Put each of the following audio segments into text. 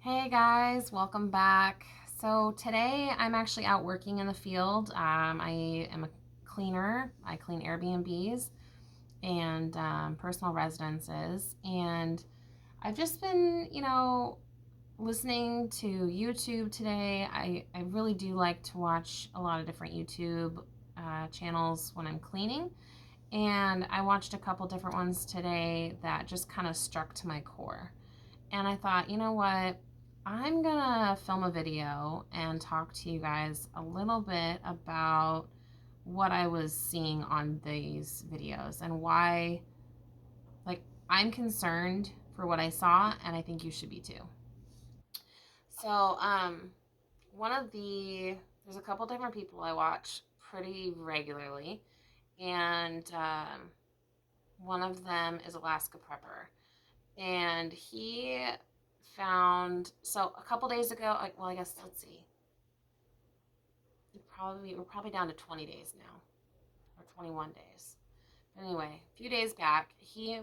Hey guys, welcome back. So today I'm actually out working in the field. I am a cleaner. I clean Airbnbs and personal residences. And I've just been, listening to YouTube today. I really do like to watch a lot of different YouTube channels when I'm cleaning. And I watched a couple different ones today that just kind of struck to my core. And I thought, you know what? I'm gonna film a video and talk to you guys a little bit about what I was seeing on these videos and why, like, I'm concerned for what I saw, and I think you should be too. So, one of there's a couple different people I watch pretty regularly, and one of them is Alaska Prepper. And he found, so a couple days ago, well, I guess, let's see, we're probably down to 20 days now, or 21 days. But anyway, a few days back, he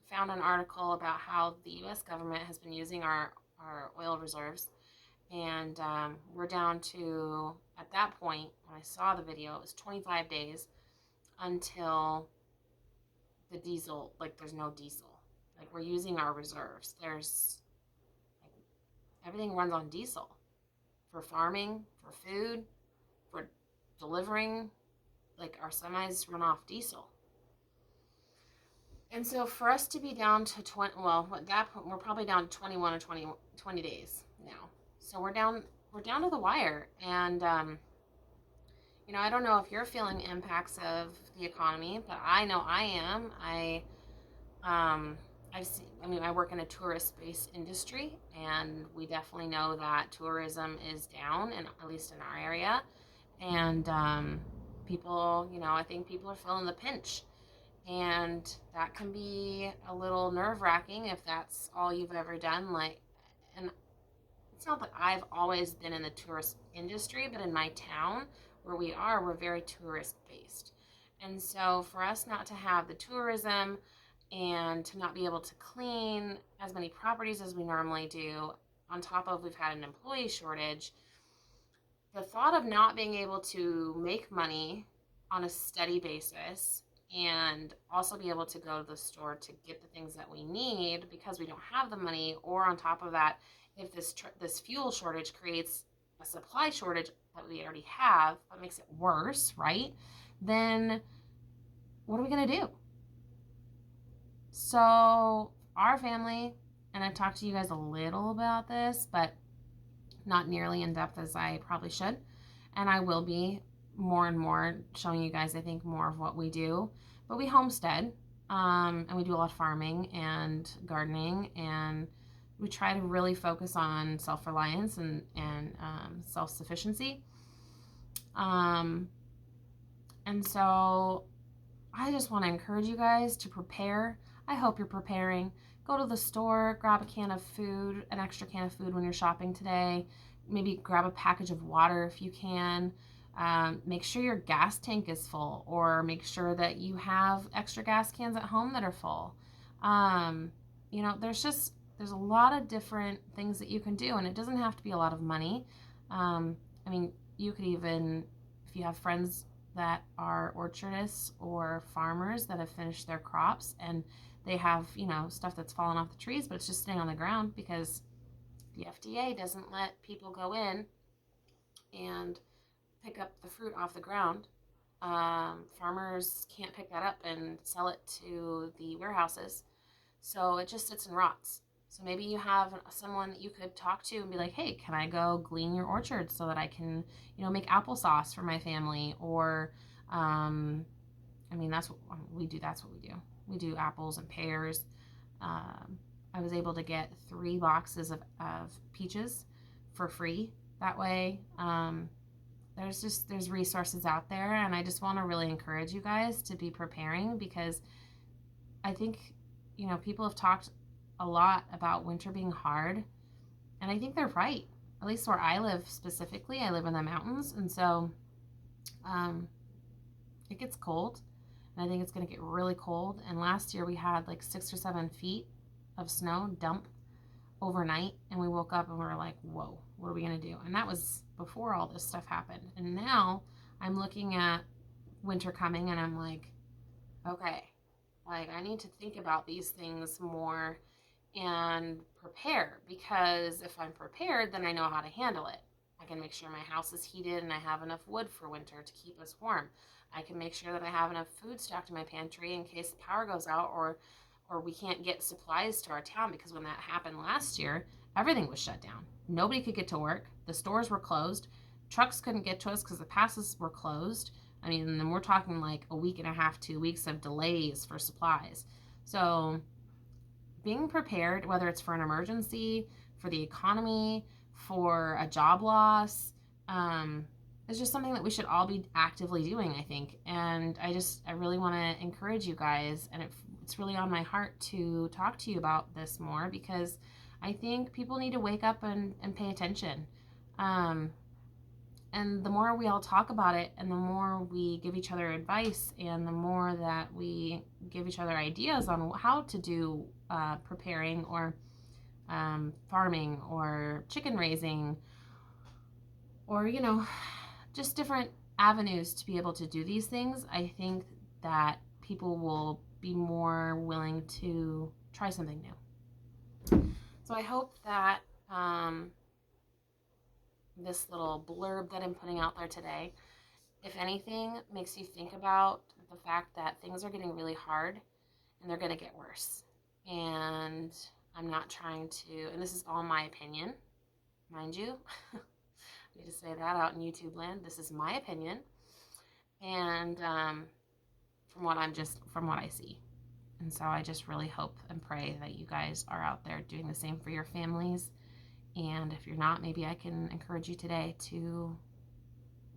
found an article about how the US government has been using our oil reserves. And we're down to, at that point, when I saw the video, it was 25 days until the diesel, like, there's no diesel. Like, we're using our reserves. Like, everything runs on diesel for farming, for food, for delivering. Like, our semis run off diesel. And so for us to be down to 20, well, at that point, we're probably down to 21 or 20 days now. So we're down to the wire. And, I don't know if you're feeling impacts of the economy, but I know I am. Um, I work in a tourist-based industry, and we definitely know that tourism is down, and at least in our area. And people, I think people are feeling the pinch, and that can be a little nerve-wracking if that's all you've ever done. Like, and it's not that I've always been in the tourist industry, but in my town where we are, we're very tourist-based. And so for us not to have the tourism and to not be able to clean as many properties as we normally do, on top of we've had an employee shortage, the thought of not being able to make money on a steady basis and also be able to go to the store to get the things that we need because we don't have the money, or on top of that, if this fuel shortage creates a supply shortage that we already have, that makes it worse, right? Then what are we going to do? So our family, and I've talked to you guys a little about this, but not nearly in depth as I probably should. And I will be more and more showing you guys, I think, more of what we do. But we homestead, and we do a lot of farming and gardening, and we try to really focus on self-reliance and self-sufficiency. Um, and so I just want to encourage you guys to prepare. I hope you're preparing. Go to the store, grab a can of food, an extra can of food when you're shopping today. Maybe grab a package of water if you can. Make sure your gas tank is full, or make sure that you have extra gas cans at home that are full. Um, there's a lot of different things that you can do, and it doesn't have to be a lot of money. Um, I mean, you could even, if you have friends that are orchardists or farmers that have finished their crops and they have, stuff that's fallen off the trees, but it's just sitting on the ground because the FDA doesn't let people go in and pick up the fruit off the ground. Farmers can't pick that up and sell it to the warehouses. So it just sits and rots. So maybe you have someone that you could talk to and be like, hey, can I go glean your orchard so that I can, make applesauce for my family? Or, that's what we do. That's what we do. We do apples and pears. I was able to get 3 boxes of peaches for free that way. There's resources out there, and I just want to really encourage you guys to be preparing, because I think, people have talked a lot about winter being hard, and I think they're right. At least where I live specifically, I live in the mountains, and so um, it gets cold, and I think it's going to get really cold. And last year we had like 6 or 7 feet of snow dump overnight, and we woke up and we were like, whoa, what are we going to do? And that was before all this stuff happened. And now I'm looking at winter coming and I'm like, okay, like I need to think about these things more and prepare, because if I'm prepared, then I know how to handle it. I can make sure my house is heated and I have enough wood for winter to keep us warm. I can make sure that I have enough food stocked in my pantry in case the power goes out, or we can't get supplies to our town, because when that happened last year, everything was shut down. Nobody could get to work. The stores were closed. Trucks couldn't get to us because the passes were closed. I mean, and then we're talking like a week and a half, 2 weeks of delays for supplies. So being prepared, whether it's for an emergency, for the economy, for a job loss, is just something that we should all be actively doing, I think. And I really want to encourage you guys, and it's really on my heart to talk to you about this more, because I think people need to wake up and pay attention. Um, and the more we all talk about it, and the more we give each other advice, and the more that we give each other ideas on how to do preparing, or farming, or chicken raising, or just different avenues to be able to do these things, I think that people will be more willing to try something new. So I hope that this little blurb that I'm putting out there today, if anything, makes you think about the fact that things are getting really hard and they're going to get worse. And I'm not trying to, and this is all my opinion, mind you. I need to say that out in YouTube land. This is my opinion. And from what I see. And so I just really hope and pray that you guys are out there doing the same for your families. And if you're not, maybe I can encourage you today to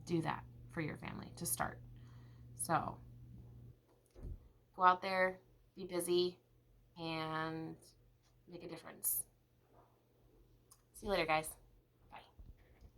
do that for your family, to start. So go out there, be busy, and make a difference. See you later, guys.